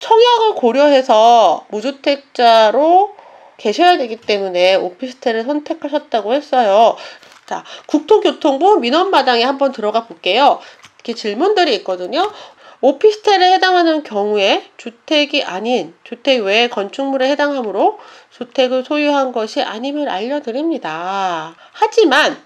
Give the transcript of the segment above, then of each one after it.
청약을 고려해서 무주택자로 계셔야 되기 때문에 오피스텔을 선택하셨다고 했어요. 자, 국토교통부 민원마당에 한번 들어가 볼게요. 이렇게 질문들이 있거든요. 오피스텔에 해당하는 경우에 주택이 아닌 주택 외의 건축물에 해당하므로 주택을 소유한 것이 아님을 알려드립니다. 하지만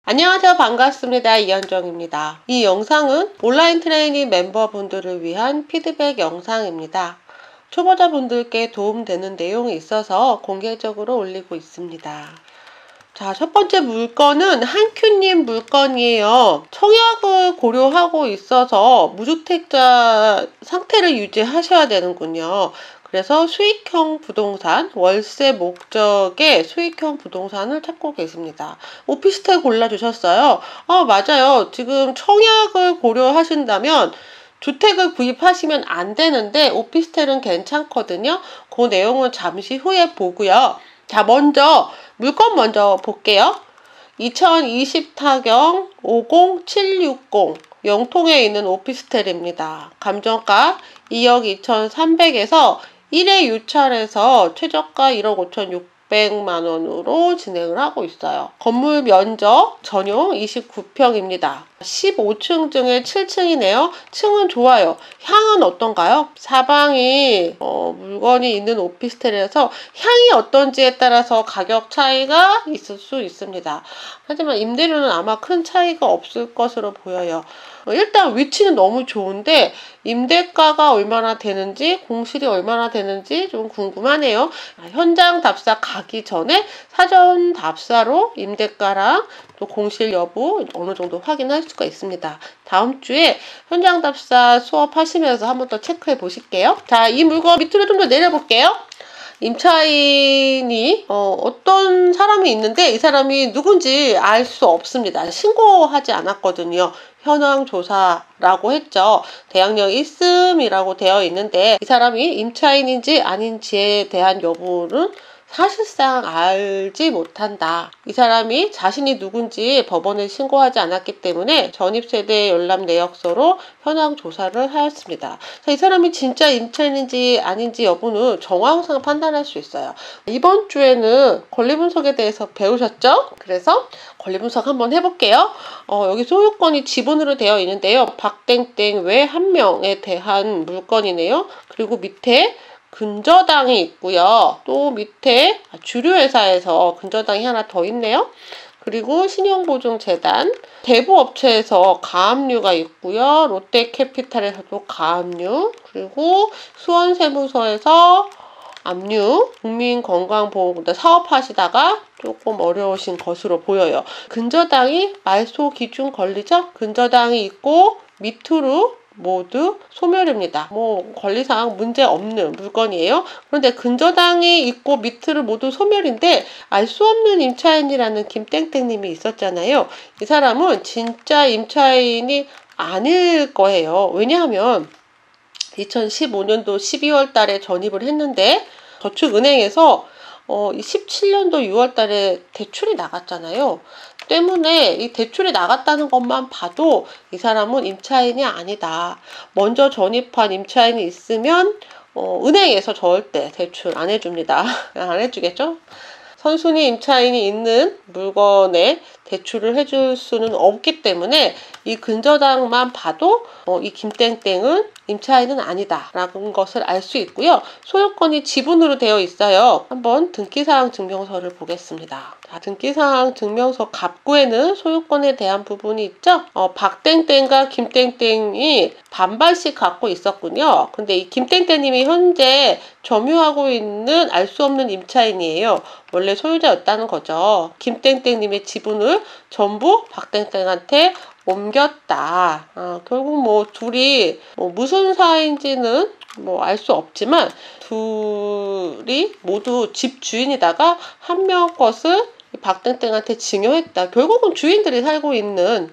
안녕하세요. 반갑습니다. 이현정입니다. 이 영상은 온라인 트레이닝 멤버분들을 위한 피드백 영상입니다. 초보자분들께 도움되는 내용이 있어서 공개적으로 올리고 있습니다. 자, 첫 번째 물건은 한큐님 물건이에요. 청약을 고려하고 있어서 무주택자 상태를 유지하셔야 되는군요. 그래서 수익형 부동산, 월세 목적의 수익형 부동산을 찾고 계십니다. 오피스텔 골라주셨어요. 맞아요. 지금 청약을 고려하신다면 주택을 구입하시면 안 되는데 오피스텔은 괜찮거든요. 그 내용은 잠시 후에 보고요. 자, 먼저 물건 먼저 볼게요. 2020 타경 50760 영통에 있는 오피스텔입니다. 감정가 2억 2,300에서 1회 유찰해서 최저가 1억 5,600만원으로 진행을 하고 있어요. 건물 면적 전용 29평입니다. 15층 중에 7층이네요. 층은 좋아요. 향은 어떤가요? 사방이 물건이 있는 오피스텔에서 향이 어떤지에 따라서 가격 차이가 있을 수 있습니다. 하지만 임대료는 아마 큰 차이가 없을 것으로 보여요. 일단 위치는 너무 좋은데 임대가가 얼마나 되는지, 공실이 얼마나 되는지 좀 궁금하네요. 현장 답사 가기 전에 사전 답사로 임대가랑 또 공실 여부 어느 정도 확인할 수가 있습니다. 다음 주에 현장 답사 수업하시면서 한번 더 체크해 보실게요. 자, 이 물건 밑으로 좀 더 내려볼게요. 임차인이 어떤 사람이 있는데 이 사람이 누군지 알 수 없습니다. 신고하지 않았거든요. 현황 조사라고 했죠. 대항력 있음이라고 되어 있는데 이 사람이 임차인인지 아닌지에 대한 여부는 사실상 알지 못한다. 이 사람이 자신이 누군지 법원에 신고하지 않았기 때문에 전입세대 열람 내역서로 현황 조사를 하였습니다. 자, 이 사람이 진짜 임차인인지 아닌지 여부는 정황상 판단할 수 있어요. 이번 주에는 권리분석에 대해서 배우셨죠? 그래서 권리분석 한번 해볼게요. 여기 소유권이 지분으로 되어 있는데요. 박땡땡 외 한 명에 대한 물건이네요. 그리고 밑에 근저당이 있고요. 또 밑에 주류회사에서 근저당이 하나 더 있네요. 그리고 신용보증재단, 대부업체에서 가압류가 있고요. 롯데캐피탈에서도 가압류, 그리고 수원세무서에서 압류, 국민건강보험공단 사업하시다가 조금 어려우신 것으로 보여요. 근저당이 말소 기준 걸리죠? 근저당이 있고 밑으로 모두 소멸입니다. 권리상 문제 없는 물건이에요. 그런데 근저당이 있고 밑으로 모두 소멸인데 알 수 없는 임차인이라는 김땡땡님이 있었잖아요. 이 사람은 진짜 임차인이 아닐 거예요. 왜냐하면 2015년도 12월 달에 전입을 했는데 저축은행에서 17년도 6월 달에 대출이 나갔잖아요. 때문에 이 대출이 나갔다는 것만 봐도 이 사람은 임차인이 아니다. 먼저 전입한 임차인이 있으면 은행에서 절대 대출 안 해줍니다. 안 해주겠죠? 선순위 임차인이 있는 물건에 대출을 해줄 수는 없기 때문에 이 근저당만 봐도 이 김땡땡은 임차인은 아니다 라는 것을 알 수 있고요. 소유권이 지분으로 되어 있어요. 한번 등기사항 증명서를 보겠습니다. 자, 등기사항 증명서 갑구에는 소유권에 대한 부분이 있죠. 박땡땡과 김땡땡이 반반씩 갖고 있었군요. 근데 이 김땡땡님이 현재 점유하고 있는 알 수 없는 임차인이에요. 원래 소유자였다는 거죠. 김땡땡님의 지분을 전부 박땡땡한테 옮겼다. 결국 둘이 무슨 사이인지는 알 수 없지만 둘이 모두 집 주인이다가 한 명 것을 박땡땡한테 증여했다. 결국은 주인들이 살고 있는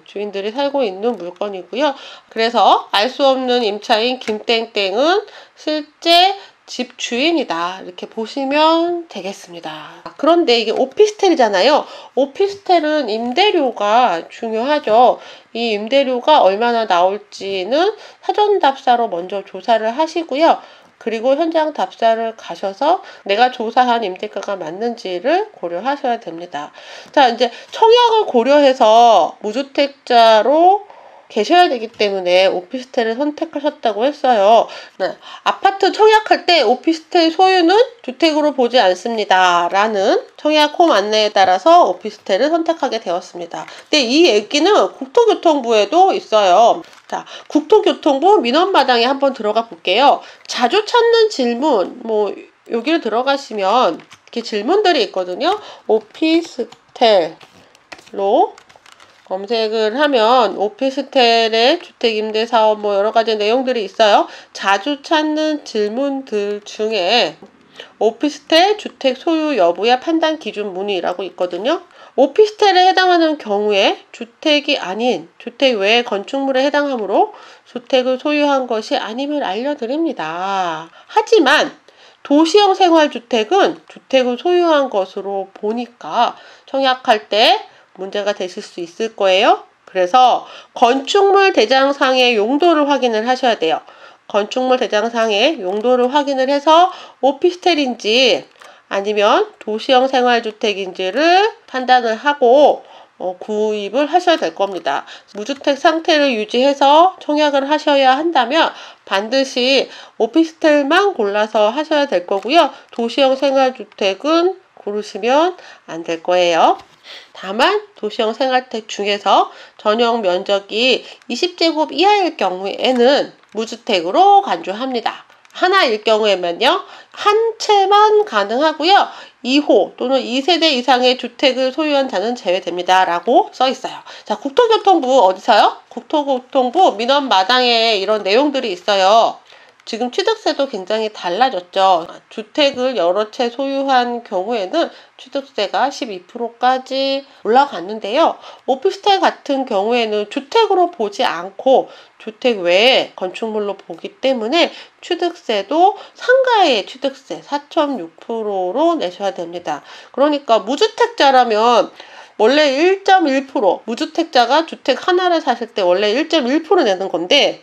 물건이고요. 그래서 알 수 없는 임차인 김땡땡은 실제 집 주인이다 이렇게 보시면 되겠습니다. 그런데 이게 오피스텔이잖아요. 오피스텔은 임대료가 중요하죠. 이 임대료가 얼마나 나올지는 사전 답사로 먼저 조사를 하시고요. 그리고 현장 답사를 가셔서 내가 조사한 임대가가 맞는지를 고려하셔야 됩니다. 자, 이제 청약을 고려해서 무주택자로 계셔야 되기 때문에 오피스텔을 선택하셨다고 했어요. 네, 아파트 청약할 때 오피스텔 소유는 주택으로 보지 않습니다. 라는 청약 홈 안내에 따라서 오피스텔을 선택하게 되었습니다. 근데 이 얘기는 국토교통부에도 있어요. 자, 국토교통부 민원마당에 한번 들어가 볼게요. 자주 찾는 질문, 여기를 들어가시면 이렇게 질문들이 있거든요. 오피스텔로 검색을 하면 오피스텔의 주택임대사업 여러가지 내용들이 있어요. 자주 찾는 질문들 중에 오피스텔 주택 소유 여부의 판단 기준 문의라고 있거든요. 오피스텔에 해당하는 경우에 주택이 아닌 주택 외의 건축물에 해당하므로 주택을 소유한 것이 아님을 알려드립니다. 하지만 도시형 생활주택은 주택을 소유한 것으로 보니까 청약할 때 문제가 되실 수 있을 거예요. 그래서 건축물 대장상의 용도를 확인을 하셔야 돼요. 건축물 대장상의 용도를 확인을 해서 오피스텔인지 아니면 도시형 생활주택인지를 판단을 하고 구입을 하셔야 될 겁니다. 무주택 상태를 유지해서 청약을 하셔야 한다면 반드시 오피스텔만 골라서 하셔야 될 거고요. 도시형 생활주택은 고르시면 안 될 거예요. 다만 도시형 생활주택 중에서 전용 면적이 20제곱 이하일 경우에는 무주택으로 간주합니다. 하나일 경우에만요. 한 채만 가능하고요. 2호 또는 2세대 이상의 주택을 소유한 자는 제외됩니다. 라고 써 있어요. 자, 국토교통부 어디서요? 국토교통부 민원마당에 이런 내용들이 있어요. 지금 취득세도 굉장히 달라졌죠. 주택을 여러 채 소유한 경우에는 취득세가 12%까지 올라갔는데요. 오피스텔 같은 경우에는 주택으로 보지 않고 주택 외에 건축물로 보기 때문에 취득세도 상가의 취득세 4.6%로 내셔야 됩니다. 그러니까 무주택자라면 원래 1.1%, 무주택자가 주택 하나를 사실 때 원래 1.1% 내는 건데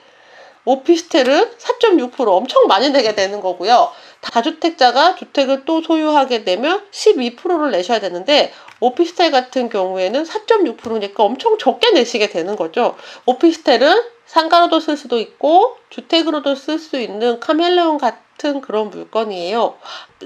오피스텔은 4.6% 엄청 많이 내게 되는 거고요. 다주택자가 주택을 또 소유하게 되면 12%를 내셔야 되는데 오피스텔 같은 경우에는 4.6%니까 엄청 적게 내시게 되는 거죠. 오피스텔은 상가로도 쓸 수도 있고 주택으로도 쓸 수 있는 카멜레온 같은 그런 물건이에요.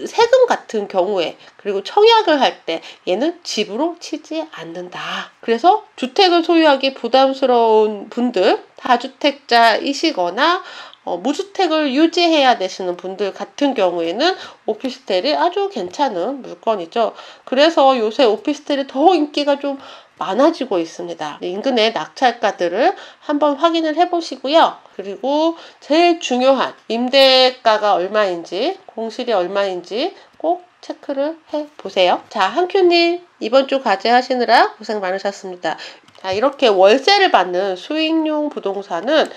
세금 같은 경우에 그리고 청약을 할 때 얘는 집으로 치지 않는다. 그래서 주택을 소유하기 부담스러운 분들, 다주택자이시거나 무주택을 유지해야 되시는 분들 같은 경우에는 오피스텔이 아주 괜찮은 물건이죠. 그래서 요새 오피스텔이 더 인기가 좀 많아지고 있습니다. 인근의 낙찰가들을 한번 확인을 해보시고요. 그리고 제일 중요한 임대가가 얼마인지, 공실이 얼마인지 꼭 체크를 해보세요. 자, 한큐님 이번 주 과제 하시느라 고생 많으셨습니다. 자, 이렇게 월세를 받는 수익용 부동산은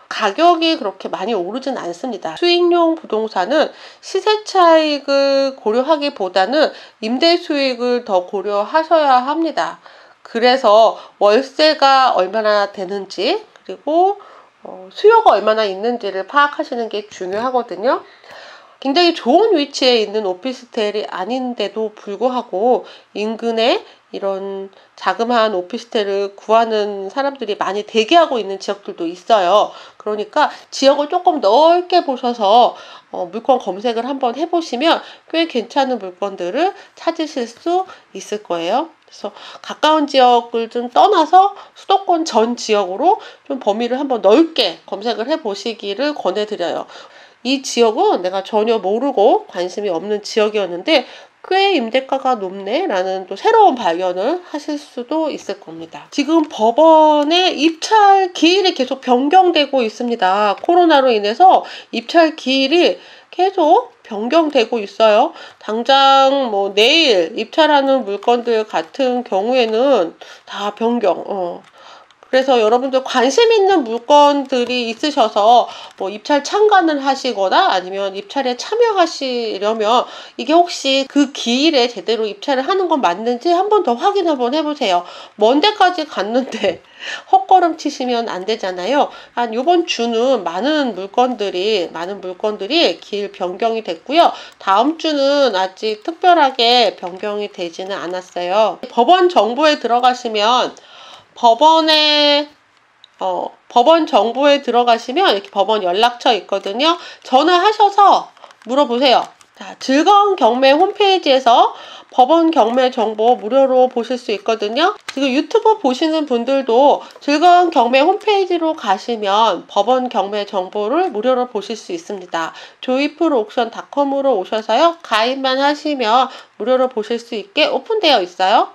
가격이 그렇게 많이 오르진 않습니다. 수익용 부동산은 시세 차익을 고려하기보다는 임대 수익을 더 고려하셔야 합니다. 그래서 월세가 얼마나 되는지 그리고 수요가 얼마나 있는지를 파악하시는 게 중요하거든요. 굉장히 좋은 위치에 있는 오피스텔이 아닌데도 불구하고 인근에 이런 자그마한 오피스텔을 구하는 사람들이 많이 대기하고 있는 지역들도 있어요. 그러니까 지역을 조금 넓게 보셔서 물건 검색을 한번 해보시면 꽤 괜찮은 물건들을 찾으실 수 있을 거예요. 그래서 가까운 지역을 좀 떠나서 수도권 전 지역으로 좀 범위를 한번 넓게 검색을 해보시기를 권해드려요. 이 지역은 내가 전혀 모르고 관심이 없는 지역이었는데 꽤 임대가가 높네 라는 또 새로운 발견을 하실 수도 있을 겁니다. 지금 법원의 입찰 기일이 계속 변경되고 있습니다. 코로나로 인해서 입찰 기일이 계속 변경되고 있어요. 당장 내일 입찰하는 물건들 같은 경우에는 다 변경. 그래서 여러분들 관심 있는 물건들이 있으셔서 뭐 입찰 참관을 하시거나 아니면 입찰에 참여하시려면 이게 혹시 그 기일에 제대로 입찰을 하는 건 맞는지 한 번 더 확인 한번 해보세요. 먼 데까지 갔는데 헛걸음 치시면 안 되잖아요. 한 이번 주는 많은 물건들이 기일 변경이 됐고요. 다음 주는 아직 특별하게 변경이 되지는 않았어요. 법원 정보에 들어가시면 법원 정보에 들어가시면 이렇게 법원 연락처 있거든요. 전화하셔서 물어보세요. 자, 즐거운 경매 홈페이지에서 법원 경매 정보 무료로 보실 수 있거든요. 지금 유튜브 보시는 분들도 즐거운 경매 홈페이지로 가시면 법원 경매 정보를 무료로 보실 수 있습니다. joyfulauction.com으로 오셔서요. 가입만 하시면 무료로 보실 수 있게 오픈되어 있어요.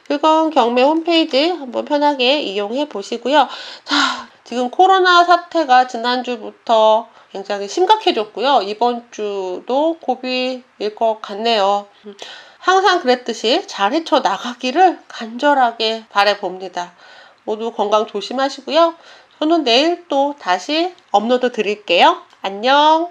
즐거운 경매 홈페이지 한번 편하게 이용해 보시고요. 자, 지금 코로나 사태가 지난주부터 굉장히 심각해졌고요. 이번 주도 고비일 것 같네요. 항상 그랬듯이 잘 헤쳐나가기를 간절하게 바라봅니다. 모두 건강 조심하시고요. 저는 내일 또 다시 업로드 드릴게요. 안녕.